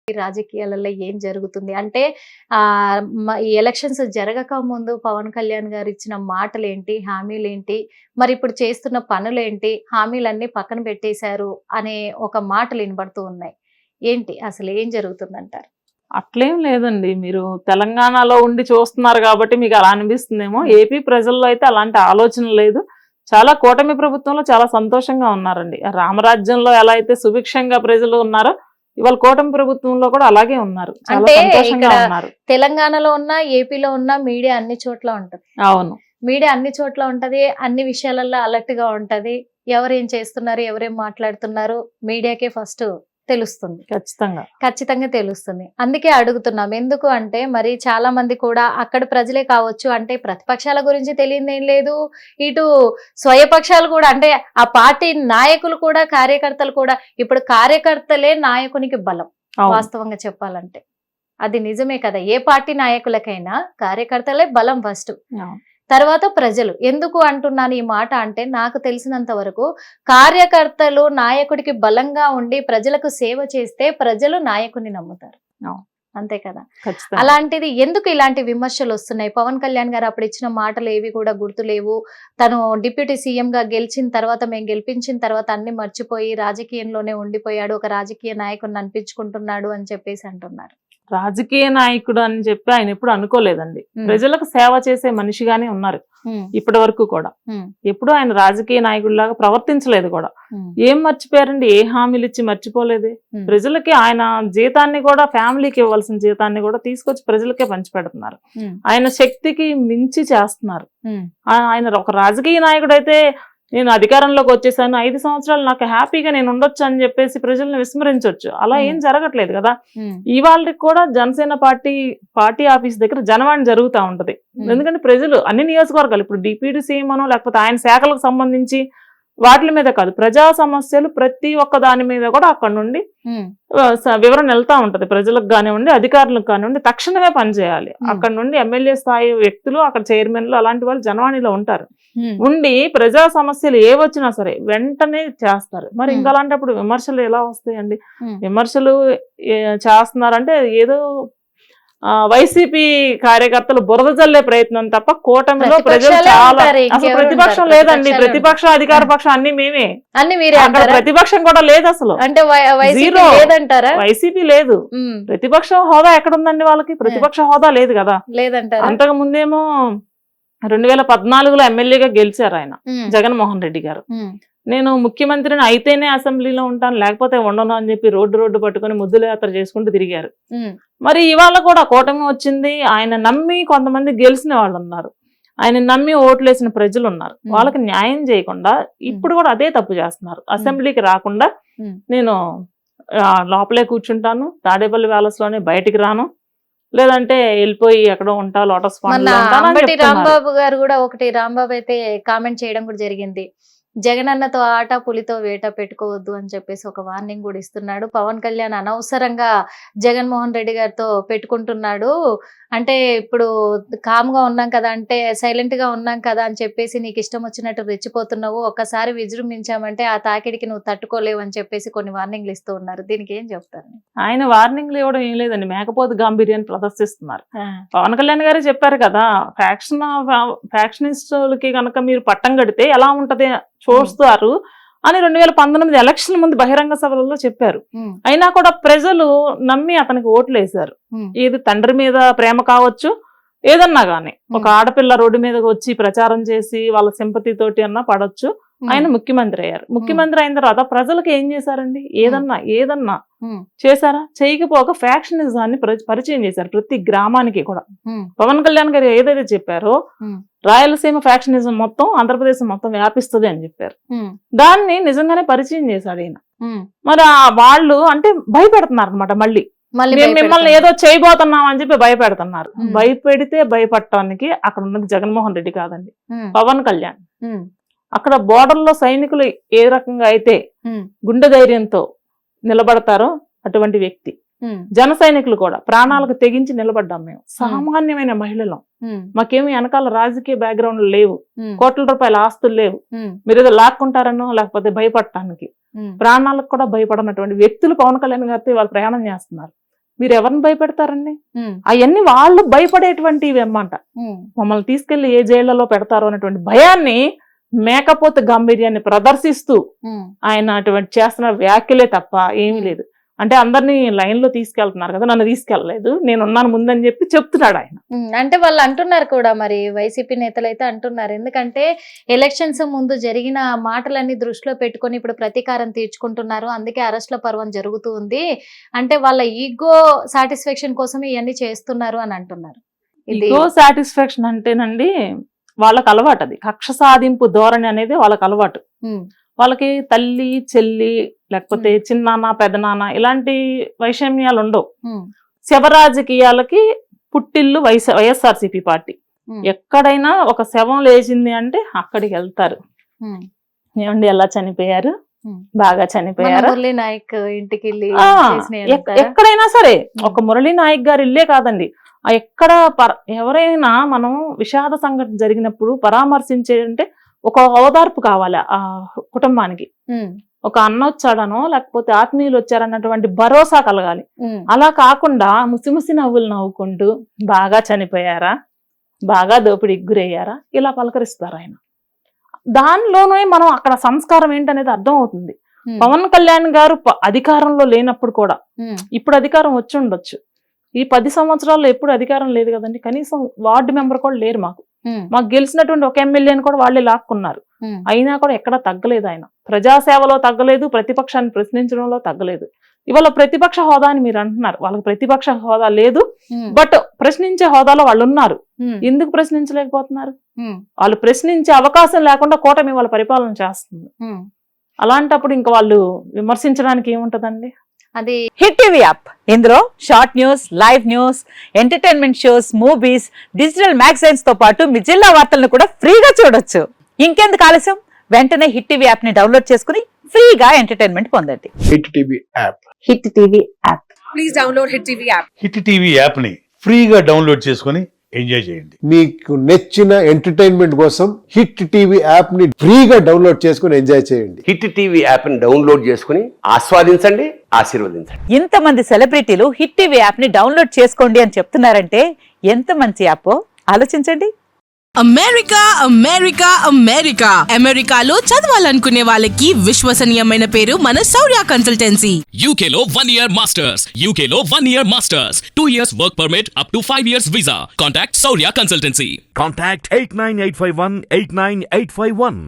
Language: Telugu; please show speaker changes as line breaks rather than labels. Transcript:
ఈ రాజకీయాలలో ఏం జరుగుతుంది అంటే ఈ ఎలక్షన్స్ జరగక ముందు పవన్ కళ్యాణ్ గారు ఇచ్చిన మాటలేంటి, హామీలేంటి, మరి ఇప్పుడు చేస్తున్న పనులేంటి, హామీలన్నీ పక్కన పెట్టేశారు అనే ఒక మాటలు వినబడుతూ ఉన్నాయి. ఏంటి అసలు ఏం జరుగుతుందంటారు?
అట్లేం లేదండి. మీరు తెలంగాణలో ఉండి చూస్తున్నారు కాబట్టి మీకు అలా అనిపిస్తుందేమో. ఏపీ ప్రజల్లో అయితే అలాంటి ఆలోచన లేదు. చాలా కూటమి ప్రభుత్వంలో చాలా సంతోషంగా ఉన్నారండి. రామరాజ్యంలో ఎలా అయితే సుభిక్షంగా ప్రజలు ఉన్నారో ఇవాళ కూటమి ప్రభుత్వంలో కూడా అలాగే ఉన్నారు. చాలా సంతోషంగా ఉన్నారు.
తెలంగాణలో ఉన్న, ఏపీలో ఉన్న మీడియా అన్ని చోట్ల ఉంటది.
అవును,
మీడియా అన్ని చోట్ల ఉంటది, అన్ని విషయాలలో అలర్ట్ గా ఉంటది. ఎవరేం చేస్తున్నారు, ఎవరేం మాట్లాడుతున్నారు మీడియాకే ఫస్ట్ తెలుస్తుంది. ఖచ్చితంగా తెలుస్తుంది. అందుకే అడుగుతున్నాం. ఎందుకు అంటే మరి చాలా మంది కూడా అక్కడ ప్రజలే కావచ్చు, అంటే ప్రతిపక్షాల గురించి తెలియదేం లేదు, ఇటు స్వయపక్షాలు కూడా, అంటే ఆ పార్టీ నాయకులు కూడా, కార్యకర్తలు కూడా. ఇప్పుడు కార్యకర్తలే నాయకునికి బలం. వాస్తవంగా చెప్పాలంటే అది నిజమే కదా. ఏ పార్టీ నాయకులకైనా కార్యకర్తలే బలం ఫస్ట్, తర్వాత ప్రజలు. ఎందుకు అంటున్నాను ఈ మాట అంటే, నాకు తెలిసినంత వరకు కార్యకర్తలు నాయకుడికి బలంగా ఉండి ప్రజలకు సేవ చేస్తే ప్రజలు నాయకుడిని నమ్ముతారు. అంతే కదా. అలాంటిది ఎందుకు ఇలాంటి విమర్శలు వస్తున్నాయి? పవన్ కళ్యాణ్ గారు అప్పుడు ఇచ్చిన మాటలు ఏవి కూడా గుర్తులేవు. తను డిప్యూటీ సీఎం గా గెలిచిన తర్వాత, మేము గెలిపించిన తర్వాత అన్ని మర్చిపోయి రాజకీయంలోనే ఉండిపోయాడు, ఒక రాజకీయ నాయకుడిని అనిపించుకుంటున్నాడు అని చెప్పేసి అంటున్నారు.
రాజకీయ నాయకుడు అని చెప్పి ఆయన ఎప్పుడు అనుకోలేదండి. ప్రజలకు సేవ చేసే మనిషిగానే ఉన్నారు ఇప్పటి వరకు కూడా. ఎప్పుడు ఆయన రాజకీయ నాయకుడిలాగా ప్రవర్తించలేదు కూడా. ఏం మర్చిపోయారండి? ఏ హామీలు ఇచ్చి మర్చిపోలేదు. ప్రజలకి ఆయన జీతాన్ని కూడా, ఫ్యామిలీకి ఇవ్వాల్సిన జీతాన్ని కూడా తీసుకొచ్చి ప్రజలకే పంచిపెడుతున్నారు. ఆయన శక్తికి మించి చేస్తున్నారు. ఆయన ఒక రాజకీయ నాయకుడు అయితే, నేను అధికారంలోకి వచ్చేసాను, 5 సంవత్సరాలు నాకు హ్యాపీగా నేను ఉండొచ్చు అని చెప్పేసి ప్రజల్ని విస్మరించవచ్చు. అలా ఏం జరగట్లేదు కదా. ఇవాళ కూడా జనసేన పార్టీ ఆఫీస్ దగ్గర జనవాణి జరుగుతూ ఉంటది. ఎందుకంటే ప్రజలు అన్ని నియోజకవర్గాలు, ఇప్పుడు డిప్యూటీ సీఎం అనో లేకపోతే ఆయన శాఖలకు సంబంధించి వాటి మీద కాదు, ప్రజా సమస్యలు ప్రతి ఒక్క దాని మీద కూడా అక్కడ నుండి వివరణ వెళ్తా ఉంటది. ప్రజలకు కానివ్వండి, అధికారులకు కానివ్వండి, తక్షణమే పనిచేయాలి. అక్కడ నుండి ఎమ్మెల్యే స్థాయి వ్యక్తులు, అక్కడ చైర్మన్లు, అలాంటి వాళ్ళు జనవాణిలో ఉంటారు. ఉండి ప్రజా సమస్యలు ఏ వచ్చినా సరే వెంటనే చేస్తారు. మరి ఇంకా అలాంటప్పుడు విమర్శలు ఎలా వస్తాయండి? విమర్శలు చేస్తున్నారంటే ఏదో వైసీపీ కార్యకర్తలు బురద జల్లే ప్రయత్నం తప్ప కూటమిలో ప్రజలు చాలా, అసలు ప్రతిపక్షం లేదండి. ప్రతిపక్షం, అధికార పక్షం అన్ని మేమే. అక్కడ ప్రతిపక్షం కూడా లేదు అసలు. జీరో. వైసీపీ లేదు. ప్రతిపక్షం హోదా ఎక్కడుందండి వాళ్ళకి? ప్రతిపక్ష హోదా లేదు కదా. అంతకు ముందేమో 2014లో ఎమ్మెల్యేగా గెలిచారు ఆయన, జగన్మోహన్ రెడ్డి గారు. నేను ముఖ్యమంత్రిని అయితేనే అసెంబ్లీలో ఉంటాను, లేకపోతే ఉండను అని చెప్పి రోడ్డు పట్టుకుని ముద్దుల యాత్ర చేసుకుంటూ తిరిగారు. మరి ఇవాళ కూడా కూటమి వచ్చింది. ఆయన నమ్మి కొంతమంది గెలిచిన వాళ్ళు ఉన్నారు, ఆయన నమ్మి ఓట్లేసిన ప్రజలు ఉన్నారు. వాళ్ళకి న్యాయం చేయకుండా ఇప్పుడు కూడా అదే తప్పు చేస్తున్నారు. అసెంబ్లీకి రాకుండా నేను లోపలే కూర్చుంటాను, తాడేపల్లి ప్యాలెస్ లోనే బయటికి రాను, లేదంటే వెళ్ళిపోయి ఎక్కడో ఉంటా, లోటస్ పాండ్.
రాంబాబు గారు కూడా రాంబాబు అయితే కామెంట్ చేయడం కూడా జరిగింది, జగనన్నతో ఆట పులితో వేట పెట్టుకోవద్దు అని చెప్పేసి ఒక వార్నింగ్ కూడా ఇస్తున్నాడు. పవన్ కళ్యాణ్ అనవసరంగా జగన్మోహన్ రెడ్డి గారితో పెట్టుకుంటున్నాడు, అంటే ఇప్పుడు కామ్గా ఉన్నాం కదా, అంటే సైలెంట్ గా ఉన్నాం కదా అని చెప్పేసి నీకు ఇష్టం వచ్చినట్టు రెచ్చిపోతున్నావు, ఒక్కసారి విజృంభించామంటే ఆ తాకిడికి నువ్వు తట్టుకోలేవు అని చెప్పేసి కొన్ని వార్నింగ్లు ఇస్తూ ఉన్నారు. దీనికి ఏం చెప్తారు?
ఆయన వార్నింగ్లు ఇవ్వడం ఏం లేదండి, మేకపోతు గాంభీర్యాన్ని ప్రదర్శిస్తున్నారు. పవన్ కళ్యాణ్ గారే చెప్పారు కదా, ఫ్యాక్షనిస్టులకి కనుక మీరు పట్టం కడితే ఎలా ఉంటది చూస్తారు అని 2019 ఎలక్షన్ ముందు బహిరంగ సభలలో చెప్పారు. అయినా కూడా ప్రజలు నమ్మి అతనికి ఓట్లు వేశారు. ఇది తండ్రి మీద ప్రేమ కావచ్చు, ఏదన్నా గానీ ఒక ఆడపిల్ల రోడ్డు మీదకి వచ్చి ప్రచారం చేసి వాళ్ళ సింపతి తోటి అన్నా పడొచ్చు. ఆయన ముఖ్యమంత్రి అయ్యారు. ముఖ్యమంత్రి అయిన తర్వాత ప్రజలకు ఏం చేశారండి? ఏదన్నా చేశారా? చేయకపోక ఫ్యాక్షనిజాన్ని పరిచయం చేశారు ప్రతి గ్రామానికి కూడా. పవన్ కళ్యాణ్ గారు ఏదైతే చెప్పారో, రాయలసీమ ఫ్యాక్షనిజం మొత్తం ఆంధ్రప్రదేశ్ మొత్తం వ్యాపిస్తుంది అని చెప్పారు. దాన్ని నిజంగానే పరిచయం చేశాడు ఈయన. మరి వాళ్ళు అంటే భయపెడుతున్నారు అనమాట. మళ్ళీ మిమ్మల్ని ఏదో చేయబోతున్నాం అని చెప్పి భయపెడుతున్నారు. భయపెడితే భయపడటానికి అక్కడ ఉన్నది జగన్మోహన్ రెడ్డి కాదండి, పవన్ కళ్యాణ్. అక్కడ బోర్డర్ లో సైనికులు ఏ రకంగా అయితే గుండె ధైర్యంతో నిలబడతారో అటువంటి వ్యక్తి. జన సైనికులు కూడా ప్రాణాలకు తెగించి నిలబడ్డాం మేము. సామాన్యమైన మహిళలు, మాకేమి వెనకాల రాజకీయ బ్యాక్గ్రౌండ్ లేవు, కోట్ల రూపాయల ఆస్తులు లేవు, మీరు ఏదో లాక్కుంటారనో లేకపోతే భయపడటానికి. ప్రాణాలకు కూడా భయపడనటువంటి వ్యక్తులు పవన్ కళ్యాణ్ గారితో వాళ్ళు ప్రయాణం చేస్తున్నారు. మీరు ఎవరిని భయపెడతారండి?
ఉమ్,
అవన్నీ వాళ్ళు భయపడేటువంటివి అన్నమాట.
ఉమ్,
మమ్మల్ని తీసుకెళ్లి ఏ జైళ్లలో పెడతారో అనేటువంటి భయాన్ని, మేకపోతే గాంభీర్యాన్ని ప్రదర్శిస్తూ
ఉమ్,
ఆయన అటువంటి చేస్తున్న వ్యాఖ్యలే తప్ప ఏమీ లేదు. అంటే అందరినీ లైన్ లో తీసుకెళ్తున్నారు కదా, నన్ను తీసుకెళ్లలేదు, నేను ఉన్నాను ముందని చెప్పి చెప్తున్నాడు ఆయన.
అంటే వాళ్ళు అంటున్నారు కూడా, మరి వైసీపీ నేతలు అయితే అంటున్నారు, ఎందుకంటే ఎలక్షన్స్ ముందు జరిగిన మాటలన్నీ దృష్టిలో పెట్టుకొని ఇప్పుడు ప్రతీకారం తీర్చుకుంటున్నారు, అందుకే అరెస్ట్ల పర్వం జరుగుతూ ఉంది, అంటే వాళ్ళ ఈగో సాటిస్ఫాక్షన్ కోసం ఇవన్నీ చేస్తున్నారు అని అంటున్నారు. ఇది
ఈగో సాటిస్ఫాక్షన్ అంటేనండి వాళ్ళకి అలవాటు, అది కక్ష సాధింపు ధోరణి అనేది వాళ్ళకి అలవాటు.
ఉమ్,
వాళ్ళకి తల్లి చెల్లి లేకపోతే చిన్నాన్న పెదనాన్న ఇలాంటి వైషమ్యాలు ఉండవు.
ఉమ్,
శవ రాజకీయాలకి పుట్టిల్లు వైఎస్ఆర్సీపీ పార్టీ.
ఉమ్,
ఎక్కడైనా ఒక శవం లేచింది అంటే అక్కడికి వెళ్తారు.
ఉమ్,
ఏమండి ఎలా చనిపోయారు,
ఉమ్.
బాగా
మన
చనిపోయారు.
మురళీ నాయక్ ఇంటికి వెళ్ళి
ఆ,
చేసినవి అంటారా?
ఎక్కడైనా సరే, ఒక మురళీ నాయక్ గారు ఇల్లే కాదండి, ఎక్కడ ఎవరైనా మనం విషాద సంఘటన జరిగినప్పుడు పరామర్శించే అంటే ఒక ఓదార్పు కావాలి ఆ కుటుంబానికి.
ఉమ్,
ఒక అన్న వచ్చాడనో లేకపోతే ఆత్మీయులు వచ్చారన్నటువంటి భరోసా కలగాలి.
ఉమ్,
అలా కాకుండా ముసిముసి నవ్వులు నవ్వుకుంటూ బాగా చనిపోయారా, బాగా దోపిడీకి గురయ్యారా ఇలా పలకరిస్తారు ఆయన. దానిలోనే మనం అక్కడ సంస్కారం ఏంటనేది అర్థం అవుతుంది.
ఉమ్,
పవన్ కళ్యాణ్ గారు అధికారంలో లేనప్పుడు కూడా,
ఉమ్,
ఇప్పుడు అధికారం వచ్చి ఉండొచ్చు, ఈ 10 సంవత్సరాల్లో ఎప్పుడు అధికారం లేదు కదండి, కనీసం వార్డు మెంబర్ కూడా లేరు మాకు.
ఉమ్,
మాకు గెలిచినటువంటి ఒక ఎమ్మెల్యేని కూడా వాళ్ళే లాక్కున్నారు.
ఉమ్,
అయినా కూడా ఎక్కడా తగ్గలేదు ఆయన. ప్రజాసేవలో తగ్గలేదు, ప్రతిపక్షాన్ని ప్రశ్నించడంలో తగ్గలేదు. ఇవాళ ప్రతిపక్ష హోదా అని మీరు అంటున్నారు, వాళ్ళకి ప్రతిపక్ష హోదా లేదు,
ఉమ్,
బట్ ప్రశ్నించే హోదాలో వాళ్ళు ఉన్నారు.
ఉమ్,
ఎందుకు ప్రశ్నించలేకపోతున్నారు?
ఉమ్,
వాళ్ళు ప్రశ్నించే అవకాశం లేకుండా కూటమి వాళ్ళ పరిపాలన చేస్తుంది.
ఉమ్.
అలాంటప్పుడు ఇంకా వాళ్ళు విమర్శించడానికి ఏముంటదండి?
అది
హిట్ టీవీ యాప్, ఇందులో short news, live news, entertainment shows, movies, digital magazines తో పాటు మీ జిల్లా వార్తలను కూడా ఫ్రీగా చూడొచ్చు. ఇంకెందుకు ఆలస్యం, వెంటనే హిట్ టీవీ యాప్ ని డౌన్లోడ్ చేసుకుని ఫ్రీగా ఎంటర్టైన్మెంట్ పొందండి.
Hit TV app.
Hit TV app.
Please download Hit TV app.
Hit TV యాప్ని ఫ్రీగా డౌన్లోడ్ చేసుకొని ఎంజాయ్ చేయండి.
మీకు నచ్చిన ఎంటర్టైన్మెంట్ కోసం హిట్ టీవీ యాప్ ని ఫ్రీగా డౌన్లోడ్ చేసుకుని ఎంజాయ్ చేయండి.
హిట్ టీవీ యాప్ని డౌన్లోడ్ చేసుకుని ఆస్వాదించండి, ఆశీర్వదించండి.
ఇంతమంది సెలబ్రిటీలు హిట్ టీవీ యాప్ ని డౌన్లోడ్ చేసుకోండి అని చెప్తున్నారంటే ఎంత మంచి యాప్ ఆలోచించండి.
అమెరికా అమెరికా అమెరికా అమెరికాలో చదవాలనుకునే వాళ్ళకి విశ్వసనీయమైన పేరు మన శౌర్య consultancy.
UK Law 1 Year Masters. UK Law 1 Year Masters. 2 years work permit up to 5 years visa. Contact Saurya Consultancy.
Contact 89851 89851.